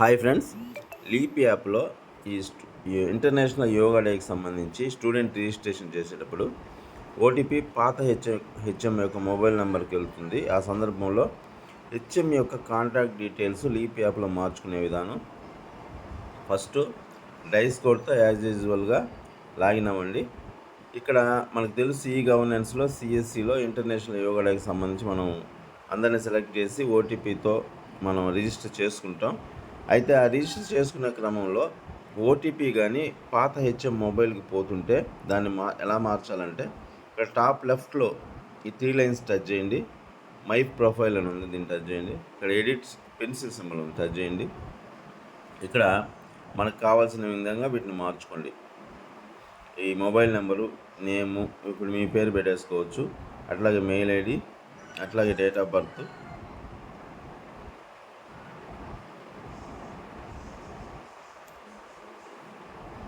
Hi friends, leap యాప్లో ఈ international yoga డేకి సంబంధించి స్టూడెంట్ రిజిస్ట్రేషన్ చేసేటప్పుడు ఓటీపీ పాత హెచ్ఎం యొక్క మొబైల్ నెంబర్కి వెళ్తుంది. ఆ సందర్భంలో హెచ్ఎం యొక్క కాంటాక్ట్ డీటెయిల్స్ లీప్ యాప్లో మార్చుకునే విధానం. ఫస్ట్ డైస్ కోడ్తో యాజ్ యూజువల్గా లాగిన్ అవ్వండి. ఇక్కడ మనకు తెలుసు ఈ గవర్నెన్స్లో సిఎస్సిలో ఇంటర్నేషనల్ యోగా డేకి సంబంధించి మనం అందరినీ సెలెక్ట్ చేసి ఓటీపీతో మనం రిజిస్టర్ చేసుకుంటాం. అయితే ఆ రిజిస్టర్ చేసుకునే క్రమంలో ఓటీపీ కానీ పాత హెచ్ఎం మొబైల్కి పోతుంటే దాన్ని ఎలా మార్చాలంటే ఇక్కడ టాప్ లెఫ్ట్లో ఈ 3 లైన్స్ టచ్ చేయండి. మై ప్రొఫైల్ అని ఉంది, దీన్ని టచ్ చేయండి. ఇక్కడ ఎడిట్స్ పెన్సిల్ సింబల్ ఉంది, టచ్ చేయండి. ఇక్కడ మనకు కావాల్సిన విధంగా వీటిని మార్చుకోండి. ఈ మొబైల్ నెంబరు, నేము, ఇప్పుడు మీ పేరు పెట్టేసుకోవచ్చు. అట్లాగే మెయిల్ ఐడి, అట్లాగే డేట్ ఆఫ్ బర్త్,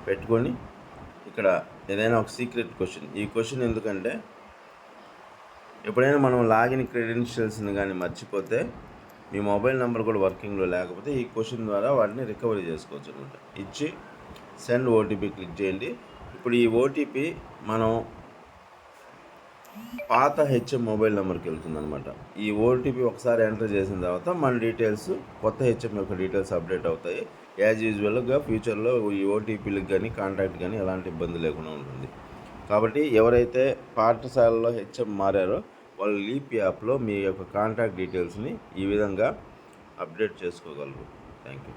పెట్టుకొని ఇక్కడ ఏదైనా ఒక సీక్రెట్ క్వశ్చన్. ఈ క్వశ్చన్ ఎందుకంటే ఎప్పుడైనా మనం లాగిన్ క్రెడెన్షియల్స్ని కానీ మర్చిపోతే మీ మొబైల్ నెంబర్ కూడా వర్కింగ్లో లేకపోతే ఈ క్వశ్చన్ ద్వారా వాటిని రికవరీ చేసుకోవచ్చు అనమాట. ఇచ్చి సెండ్ ఓటీపీ క్లిక్ చేయండి. ఇప్పుడు ఈ ఓటీపీ మనం పాత హెచ్ఎం మొబైల్ నెంబర్కి వెళ్తుంది అనమాట. ఈ ఓటీపీ ఒకసారి ఎంటర్ చేసిన తర్వాత మన డీటెయిల్స్, కొత్త హెచ్ఎం యొక్క డీటెయిల్స్ అప్డేట్ అవుతాయి. యాజ్ యూజువల్గా ఫ్యూచర్లో ఈ ఓటీపీలకు కానీ కాంటాక్ట్ కానీ ఎలాంటి ఇబ్బంది లేకుండా ఉంటుంది. కాబట్టి ఎవరైతే పాఠశాలలో హెచ్ఎం మారారో వాళ్ళు లీప్ యాప్లో మీ యొక్క కాంటాక్ట్ డీటెయిల్స్ని ఈ విధంగా అప్డేట్ చేసుకోగలరు. Thank you.